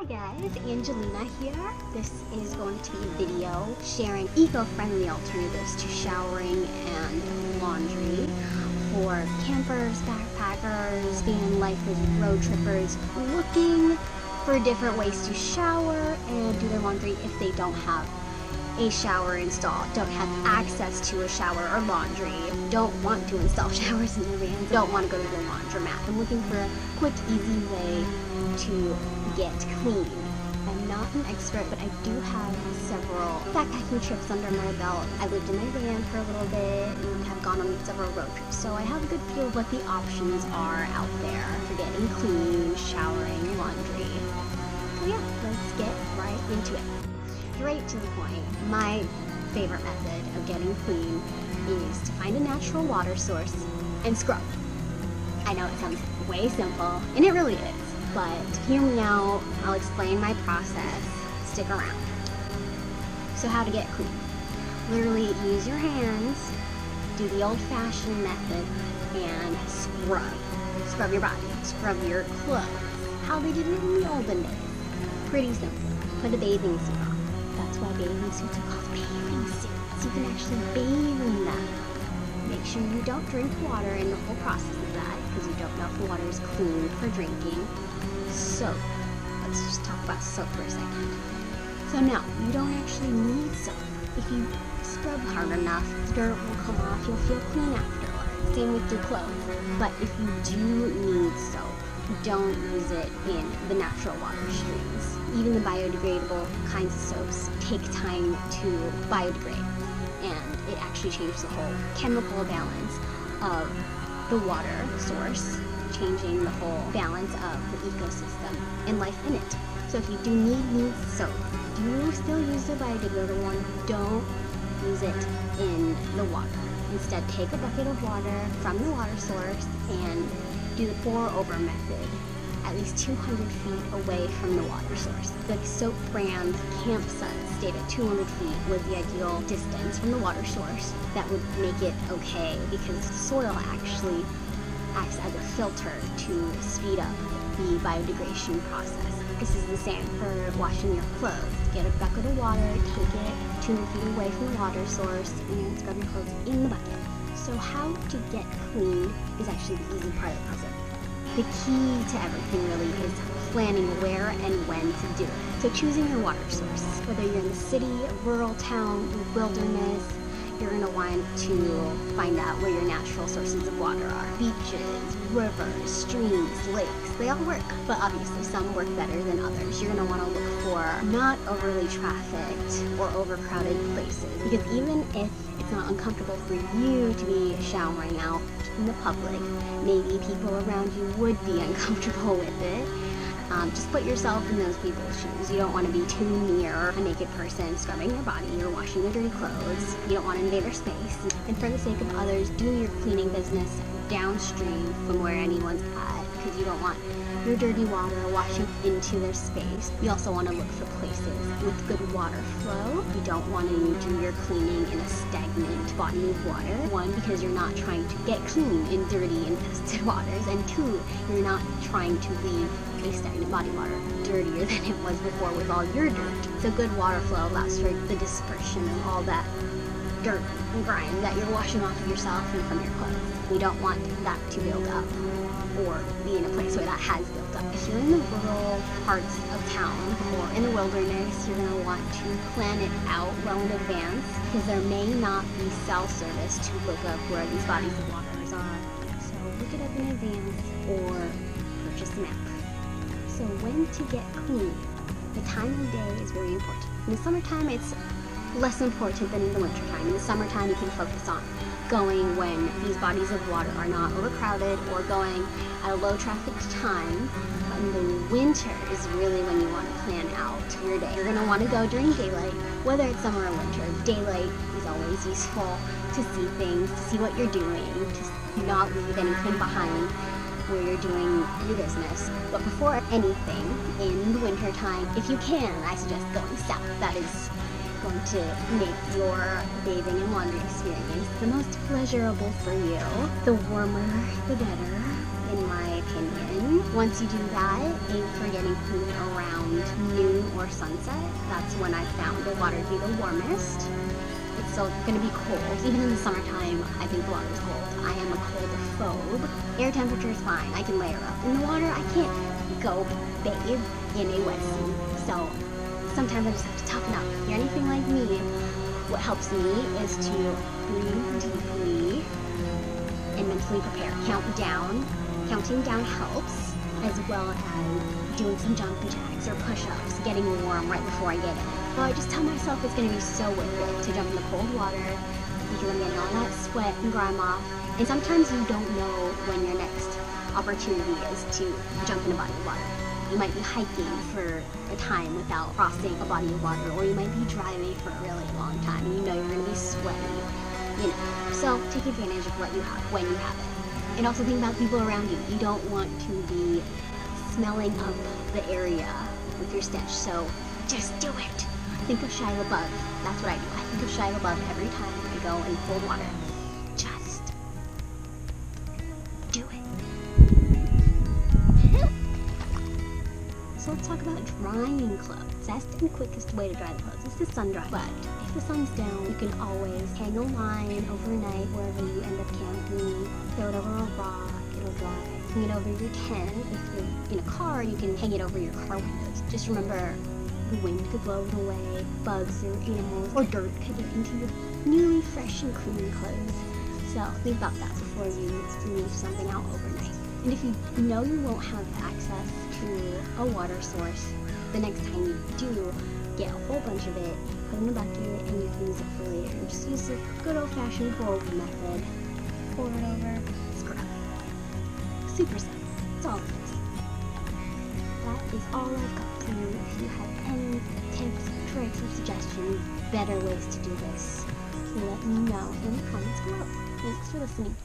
Hi guys, Angelina here. This is going to be a video sharing eco-friendly alternatives to showering and laundry for campers, backpackers, van lifers, road trippers looking for different ways to shower and do their laundry if they don't have a shower installed, don't have access to a shower or laundry, don't want to install showers in their vans, don't want to go to the laundromat. I'm looking for a quick, easy way to get clean. I'm not an expert, but I do have several backpacking trips under my belt. I lived in my van for a little bit and have gone on several road trips, so I have a good feel of what the options are out there for getting clean, showering, laundry. So yeah, let's get right into it. Straight to the point, my favorite method of getting clean is to find a natural water source and scrub. I know it sounds way simple, and it really is, but hear me out, I'll explain my process, stick around. So how to get clean. Literally use your hands, do the old-fashioned method, and scrub. Scrub your body, scrub your clothes. How they did it in the olden days. Pretty simple. Put a bathing suit on. That's why bathing suits are called bathing suits. You can actually bathe in them. Make sure you don't drink water in the whole process of that, because you don't know if the water is clean for drinking. Soap. Let's just talk about soap for a second. So no, you don't actually need soap. If you scrub hard enough, dirt will come off, you'll feel clean afterwards. Same with your clothes. But if you do need soap, don't use it in the natural water streams. Even the biodegradable kinds of soaps take time to biodegrade, and it actually changes the whole chemical balance of the water source, changing the whole balance of the ecosystem and life in it. So if you do need soap, do still use the biodegradable one. Don't use it in the water. Instead, take a bucket of water from the water source and do the pour-over method, at least 200 feet away from the water source. The soap brand campsites state at 200 feet was the ideal distance from the water source. That would make it okay because the soil actually acts as a filter to speed up the biodegradation process. This is the same for washing your clothes. Get a bucket of water, take it 200 feet away from the water source, and scrub your clothes in the bucket. So how to get clean is actually the easy part of the puzzle. The key to everything really is planning where and when to do it. So choosing your water source, whether you're in the city, a rural town, wilderness, you're going to want to find out where your natural sources of water are. Beaches, rivers, streams, lakes, they all work, but obviously some work better than others. You're going to want to look for not overly trafficked or overcrowded places, because even if it's not uncomfortable for you to be showering out in the public, maybe people around you would be uncomfortable with it. Just put yourself in those people's shoes. You don't want to be too near a naked person scrubbing their body or washing their dirty clothes. You don't want to invade their space. And for the sake of others, do your cleaning business downstream from where anyone's at, because you don't want your dirty water washing into their space. You also want to look for places with good water flow. You don't want to do your cleaning in a stagnant body of water. One, because you're not trying to get clean in dirty, infested waters. And two, you're not trying to leave a stagnant body of water dirtier than it was before with all your dirt. So good water flow allows for the dispersion of all that dirt and grime that you're washing off of yourself and from your clothes. We don't want that to build up or be in a place where that has built up. If you're in the rural parts of town or in the wilderness, you're going to want to plan it out well in advance, because there may not be cell service to look up where these bodies of waters are. So look it up in advance or purchase a map. So when to get clean? The time of day is very important. In the summertime, it's less important than in the wintertime. In the summertime, you can focus on going when these bodies of water are not overcrowded or going at a low traffic time. But in the winter is really when you want to plan out your day. You're going to want to go during daylight, whether it's summer or winter. Daylight is always useful to see things, to see what you're doing, to not leave anything behind where you're doing your business. But before anything, in the winter time, if you can, I suggest going south. That is going to make your bathing and laundry experience the most pleasurable for you. The warmer, the better, in my opinion. Once you do that, aim for getting clean around before sunset. That's when I found the water to be the warmest. It's still going to be cold. Even in the summertime, I think the water is cold. I am a coldophobe. Air temperature is fine. I can layer up. In the water, I can't go bathe in a wetsuit. So sometimes I just have to toughen up. If you're anything like me, what helps me is to breathe deeply and mentally prepare. Counting down helps, as well as doing some jumping jacks or push-ups, getting warm right before I get in. So I just tell myself it's going to be so worth it to jump in the cold water because I'm getting all that sweat and grime off. And sometimes you don't know when your next opportunity is to jump in a body of water. You might be hiking for a time without crossing a body of water, or you might be driving for a really long time and you know you're going to be sweaty, So take advantage of what you have when you have it. And also think about people around you. You don't want to be smelling up the area with your stench, so just do it. Think of Shia LaBeouf. That's what I do. I think of Shia LaBeouf every time I go in cold water. Just do it. So let's talk about drying clothes. Best and quickest way to dry the clothes is to sun dry. But if the sun's down, you can always hang a line overnight wherever you end up camping. Throw it over a rock, it'll dry. Hang it over your tent. If you're in a car, you can hang it over your car windows. Just remember, the wind could blow it away, bugs or animals or dirt could get into your newly fresh and clean clothes. So think about that before you leave something out overnight. And if you know you won't have access to a water source, the next time you do, get a whole bunch of it, put in a bucket, and you can use it for later. Just use the good old-fashioned pour-over method. Pour it over, scrub. Super simple. That's all it is. That is all I've got for you. If you have any tips, tricks, or suggestions, better ways to do this, let me know in the comments below. Thanks for listening.